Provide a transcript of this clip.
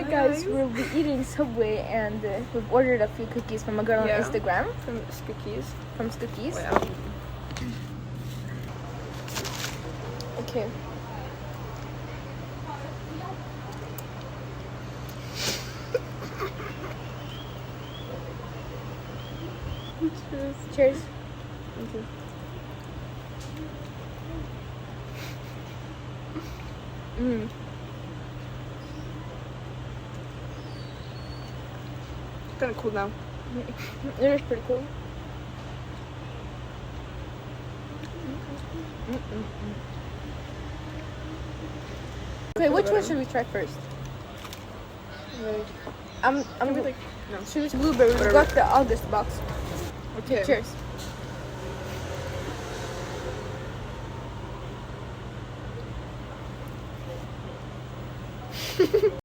guys, we'll be eating Subway and we've ordered a few cookies from a girl on Instagram. From Skookies. From Skookies. Wow. Okay. Cheers. Cheers. Thank you. Mm. It's kind of cool now. It is pretty cool. Okay, which one should we try first? I'm like, no. choose blueberry. We got the August box. Okay. Cheers.